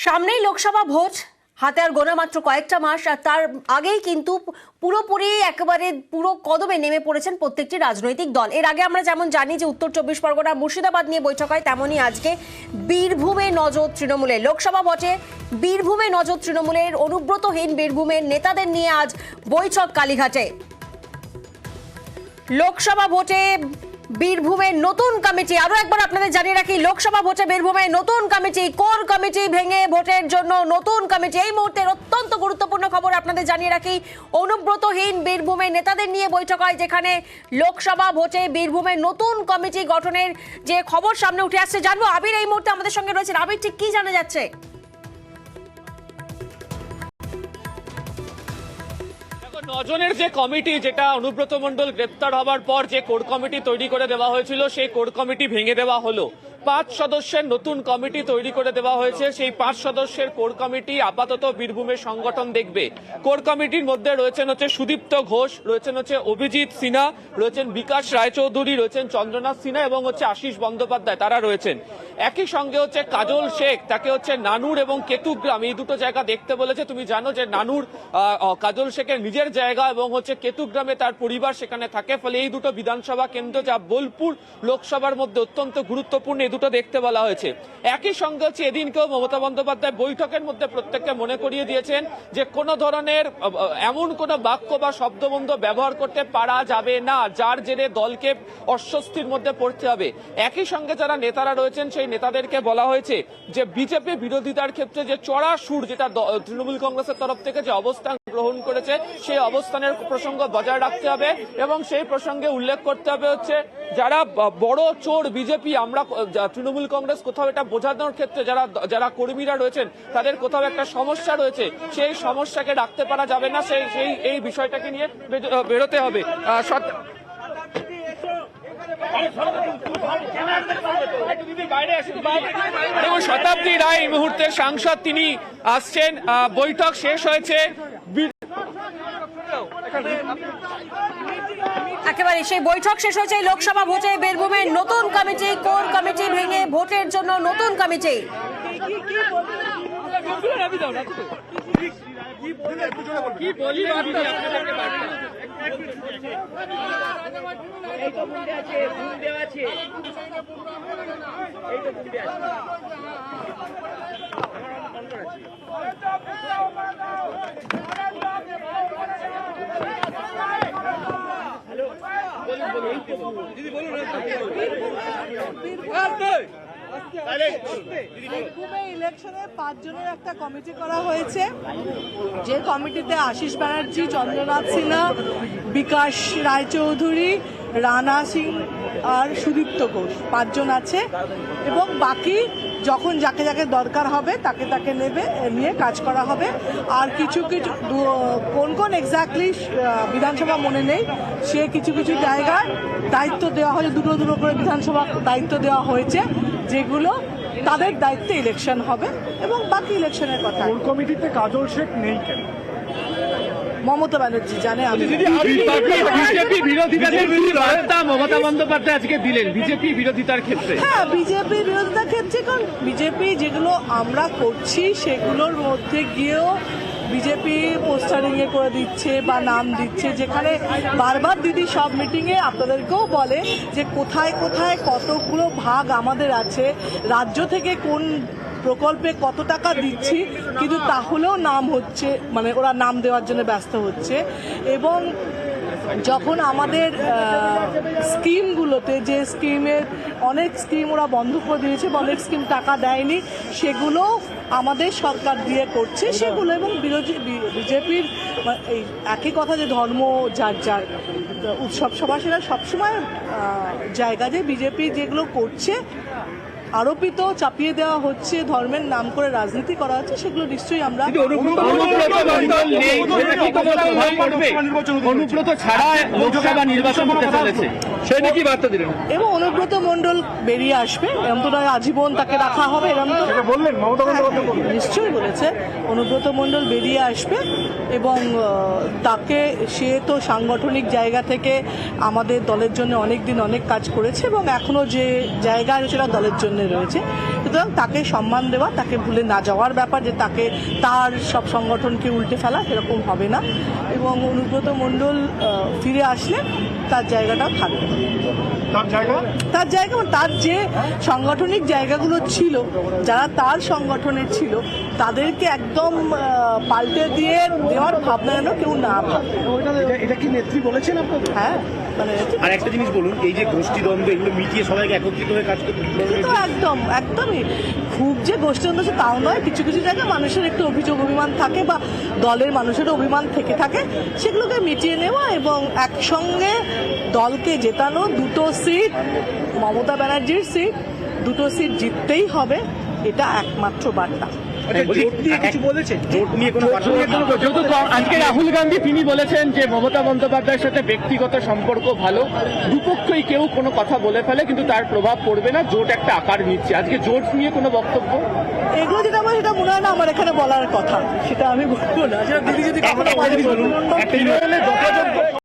সামনেই লোকসভা ভোট, হাতে আর গোনা মাত্র কয়েকটা মাস, আর তার আগেই কিন্তু পুরোপুরি একেবারে পুরো কদমে নেমে পড়েছেন প্রত্যেকটি রাজনৈতিক দল। এর আগে আমরা যেমন জানি যে উত্তর চব্বিশ পরগনা মুর্শিদাবাদ নিয়ে বৈঠক হয়, তেমনই আজকে বীরভূমে নজর তৃণমূলের। লোকসভা ভোটে বীরভূমে নজর তৃণমূলের। অনুব্রতহীন বীরভূমের নেতাদের নিয়ে আজ বৈঠক কালীঘাটে। লোকসভা ভোটে বীরভূমের নতুন কমিটি, আরো একবার আপনাদের জানিয়ে রাখি, লোকসভা ভোটে বীরভূমে নতুন কমিটি, কোর কমিটি ভেঙে ভোটের জন্য নতুন কমিটি। এই মুহূর্তের অত্যন্ত গুরুত্বপূর্ণ খবর আপনাদের জানিয়ে রাখি, অনুব্রতহীন বীরভূমের নেতাদের নিয়ে বৈঠক হয়, যেখানে লোকসভা ভোটে বীরভূমের নতুন কমিটি গঠনের যে খবর সামনে উঠে আসছে। জানবো আবির এই মুহূর্তে আমাদের সঙ্গে রয়েছেন। আবির, ঠিক কি জানা যাচ্ছে? নজনের যে কমিটি, যেটা অনুব্রত মণ্ডল গ্রেপ্তার হবার পর যে কোর কমিটি তৈরি করে দেওয়া হয়েছিল, সেই কোর কমিটি ভেঙে দেওয়া হলো। 5 সদস্যের নতুন কমিটি তৈরি করে দেওয়া হয়েছে। সেই 5 সদস্যের কোর কমিটি আপাতত বীরভূমের সংগঠন দেখবে। কোর কমিটির মধ্যে রয়েছেন সুদীপ্ত ঘোষ, রয়েছেন অভিজিৎ সিনহা, রয়েছেন বিকাশ রায়চৌধুরী, রয়েছেন চন্দ্রনাথ সিনহা এবং আশিস বন্দ্যোপাধ্যায়, তারা রয়েছেন। একই সঙ্গে কাজল শেখ, তাকে নানুর এবং কেতুগ্রাম, এই দুটো জায়গা দেখতে বলেছে। তুমি জানো যে নানুর কাজল শেখের নিজের জায়গা এবং কেতুগ্রামে তার পরিবার সেখানে থাকে। ফলে এই দুটো বিধানসভা কেন্দ্র, যা বোলপুর লোকসভার মধ্যে অত্যন্ত গুরুত্বপূর্ণ, দুটো দেখতে বলা হয়েছে। একই সঙ্গে এদিনকেও মমতা বন্দ্যোপাধ্যায় বৈঠকের মধ্যে প্রত্যেককে মনে করিয়ে দিয়েছেন যে কোনো ধরনের এমন কোনো বাক্য বা শব্দবন্ধ ব্যবহার করতে পারা যাবে না, যার জেরে দলকে অস্বস্তির মধ্যে পড়তে হবে। একই সঙ্গে যারা নেতারা রয়েছেন সেই নেতাদেরকে বলা হয়েছে যে বিজেপি বিরোধিতার ক্ষেত্রে যে চড়া সুর, যেটা তৃণমূল কংগ্রেসের তরফ থেকে যে অবস্থান গ্রহণ করেছে, সেই অবস্থানের প্রসঙ্গ বজায় রাখতে হবে এবং সেই প্রসঙ্গে উল্লেখ করতে হবে যারা বড় চোর বিজেপি, আমরা তৃণমূল কংগ্রেস কোথাও এটা বোঝানোর ক্ষেত্রে যারা কর্মীরা রয়েছেন তাদের কোথাও একটা সমস্যা রয়েছে, সেই সমস্যাকে রাখতে পারা যাবে না। এই বিষয়টাকে নিয়ে বেরোতে হবে। শতাব্দী রায় এই মুহূর্তে সাংসদ, তিনি আসছেন। বৈঠক শেষ হয়েছে, একেবারে সেই বৈঠক শেষ হয়েছে। লোকসভা ভোটে বীরভূমের নতুন কমিটি, কোর কমিটি ভেঙে ভোটের জন্য নতুন কমিটি। বীরভূমে ইলেকশনে 5 জনের একটা কমিটি করা হয়েছে, যে কমিটিতে আশিস ব্যানার্জি, চন্দ্রনাথ সিনহা, বিকাশ রায়চৌধুরী, রানা সিং আর সুদীপ্ত ঘোষ 5 জন আছে এবং বাকি যখন যাকে যাকে দরকার হবে তাকে তাকে নিয়ে কাজ করা হবে। আর কিছু কিছু কোন এক্স্যাক্টলি বিধানসভা মনে নেই, সে কিছু কিছু জায়গায় দায়িত্ব দেওয়া হয়েছে, দুটো করে বিধানসভা দায়িত্ব দেওয়া হয়েছে, যেগুলো তাদের দায়িত্বে ইলেকশন হবে এবং বাকি ইলেকশনের কথা। কোর কমিটিতে কাজল শেখ নেই কেন? মমতা ব্যানার্জি জানে। আমি বিজেপি বিরোধিতাদের বার্তা মমতা বন্দ্যোপাধ্যায় আজকে দিলেন বিজেপি বিরোধিতার ক্ষেত্রে। হ্যাঁ, বিজেপি বিরোধিতার ক্ষেত্রে, কারণ বিজেপি যেগুলো আমরা করছি সেগুলোর মধ্যে গিয়েও বিজেপি পোস্টারিং করে দিচ্ছে বা নাম দিচ্ছে, যেখানে বারবার দিদি সব মিটিংয়ে আপনাদেরকেও বলে যে কোথায় কোথায় কতগুলো ভাগ আমাদের আছে, রাজ্য থেকে কোন প্রকল্পে কত টাকা দিচ্ছি, কিন্তু তাহলেও নাম হচ্ছে, মানে ওরা নাম দেওয়ার জন্য ব্যস্ত হচ্ছে। এবং যখন আমাদের স্কিমগুলোতে, যে স্কিমের অনেক স্কিম ওরা বন্ধ করে দিয়েছে, অনেক স্কিম টাকা দেয়নি, সেগুলো আমাদের সরকার দিয়ে করছে সেগুলো। এবং বিজেপির এই একই কথা যে ধর্ম যার যার উৎসব সভা, সেটা সবসময় জায়গা যে বিজেপি যেগুলো করছে আরোপিত চাপিয়ে দেওয়া হচ্ছে, ধর্মের নাম করে রাজনীতি করা হচ্ছে, সেগুলো নিশ্চয়ই আমরা এবং অনুব্রত মণ্ডল বেরিয়ে আসবে, এরকম তো আজীবন তাকে রাখা হবে, এরকম তো বললেন নিশ্চয়ই বলেছে। অনুব্রত মণ্ডল বেরিয়ে আসবে এবং তাকে, সে তো সাংগঠনিক জায়গা থেকে আমাদের দলের জন্য অনেক দিন অনেক কাজ করেছে এবং এখনো যে জায়গা আছে সেটা দলের জন্য সেখানে রয়েছে। সুতরাং তাকে সম্মান দেওয়া, তাকে ভুলে না যাওয়ার ব্যাপার, যে তাকে তার সব সংগঠনকে উল্টে ফেলা, এরকম হবে না। এবং অনুব্রত মণ্ডল ফিরে আসলে তার জায়গাটাও থাকবে। তার জায়গা মানে তার যে সাংগঠনিক জায়গাগুলো ছিল, যারা তার সংগঠনে ছিল, তাদেরকে একদম পাল্টে দিয়ে দেওয়ার ভাবনা যেন কেউ না ভাবে। এটা কি নেত্রী বলেছেন আপনাদের? হ্যাঁ, মানে আর একটা জিনিস বলুন, এই যে গোষ্ঠীদ্বন্দ্ব এগুলো মিটিয়ে সবাইকে একত্রিত হয়ে কাজ করতে তো একদমই খুব যে গোষ্ঠীদ্বন্দ্ব আছে তাও নয়। কিছু কিছু জায়গায় মানুষের একটু অভিযোগ অভিমান থাকে, বা দলের মানুষের অভিমান থেকে থাকে, সেগুলোকে মিটিয়ে নেওয়া এবং একসঙ্গে দলকে জেতানো। 2টো সিট, মমতা ব্যানার্জির সিট, 2টো সিট জিততেই হবে, এটা একমাত্র বার্তা। জোট নিয়ে কিছু বলেছেন? জোট নিয়ে কোনো আজকে রাহুল গান্ধী তিনি বলেছেন যে মমতা বন্দ্যোপাধ্যায়ের সাথে ব্যক্তিগত সম্পর্ক ভালো, দুপক্ষই কেউ কোনো কথা বলে ফেলে কিন্তু তার প্রভাব পড়বে না, জোট একটা আকার নিচ্ছে। আজকে জোট নিয়ে কোনো বক্তব্য? এগুলো যেটা আমার, সেটা মনে হয় না আমার এখানে বলার কথা, সেটা আমি বলবো না। দিদি যদি কখনো বলুন